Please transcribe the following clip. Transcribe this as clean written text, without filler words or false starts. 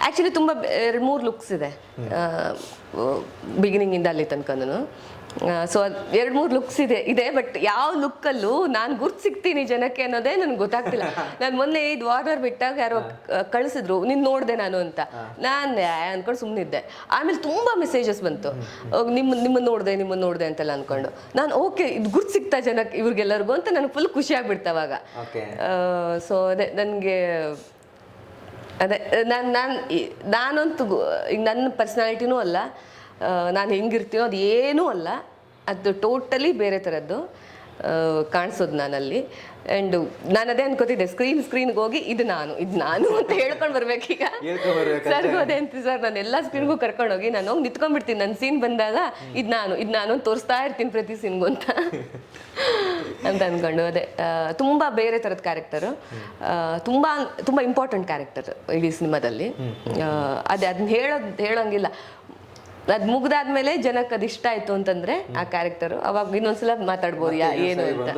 Actually ತುಂಬ 2-3 looks ಇದೆ ಬಿಗಿನಿಂಗಿಂದ ಅಲ್ಲಿ ತನಕನೂ. ಸೊ ಅದು 2-3 ಲುಕ್ಸ್ ಇದೆ ಬಟ್ ಯಾವ ಲುಕ್ಕಲ್ಲೂ ನಾನು ಗುರ್ತು ಸಿಗ್ತೀನಿ ಜನಕ್ಕೆ ಅನ್ನೋದೇ ನನಗೆ ಗೊತ್ತಾಗ್ತಿಲ್ಲ. ನಾನು ಮೊನ್ನೆ ಇದು ವಾರ್ನರ್ ಬಿಟ್ಟಾಗ ಯಾರೋ ಕಳಿಸಿದ್ರು, ನೀನು ನೋಡಿದೆ ನಾನು ಅಂತ. ನಾನು ಅನ್ಕೊಂಡು ಸುಮ್ಮನಿದ್ದೆ. ಆಮೇಲೆ ತುಂಬ ಮೆಸೇಜಸ್ ಬಂತು, ನಿಮ್ಮನ್ನು ನೋಡಿದೆ ಅಂತೆಲ್ಲ ಅಂದ್ಕೊಂಡು. ನಾನು ಓಕೆ ಇದು ಗುರ್ತು ಸಿಗ್ತಾ ಜನಕ್ಕೆ ಇವ್ರಿಗೆಲ್ಲರಿಗೂ ಅಂತ ನನಗೆ ಫುಲ್ ಖುಷಿ ಆಗ್ಬಿಡ್ತವಾಗ. ಸೊ ಅದೇ ನನಗೆ ಅದೇ ನಾನಂತೂ ಈಗ ನನ್ನ ಪರ್ಸ್ನಾಲಿಟಿನೂ ಅಲ್ಲ, ನಾನು ಹೆಂಗಿರ್ತೀನೋ ಅದು ಏನೂ ಅಲ್ಲ, ಅದು ಟೋಟಲಿ ಬೇರೆ ಥರದ್ದು ಕಾಣಿಸೋದು ನಾನಲ್ಲಿ. ಆ್ಯಂಡ್ ನಾನು ಅದೇ ಅನ್ಕೋತಿದ್ದೆ, ಸ್ಕ್ರೀನ್ಗೆ ಹೋಗಿ ಇದು ನಾನು ಅಂತ ಹೇಳ್ಕೊಂಡು ಬರ್ಬೇಕೀಗ. ಸರ್ಗೂ ಅದೇ ಅಂತ ಸರ್, ನಾನು ಎಲ್ಲ ಸ್ಕ್ರೀನ್ಗೂ ಕರ್ಕೊಂಡೋಗಿ ನಾನು ಹೋಗಿ ನಿಂತ್ಕೊಂಡ್ಬಿಡ್ತೀನಿ. ನನ್ನ ಸೀನ್ ಬಂದಾಗ ಇದು ನಾನು ತೋರಿಸ್ತಾ ಇರ್ತೀನಿ ಪ್ರತಿ ಸೀನ್ಗೂ ಅಂತ ಅಂದ್ಕೊಂಡು. ಅದೇ ತುಂಬ ಬೇರೆ ಥರದ ಕ್ಯಾರೆಕ್ಟರು, ತುಂಬ ಇಂಪಾರ್ಟೆಂಟ್ ಕ್ಯಾರೆಕ್ಟರ್ ಇಡೀ ಸಿನಿಮಾದಲ್ಲಿ. ಅದನ್ನ ಹೇಳೋಂಗಿಲ್ಲ. ಅದು ಮುಗ್ದಾದ್ಮೇಲೆ ಜನಕ್ಕೆ ಅದು ಇಷ್ಟ ಆಯ್ತು ಅಂತಂದ್ರೆ ಆ ಕ್ಯಾರೆಕ್ಟರು, ಅವಾಗ ಇನ್ನೊಂದ್ಸಲ ಮಾತಾಡ್ಬೋದು ಏನು ಅಂತ.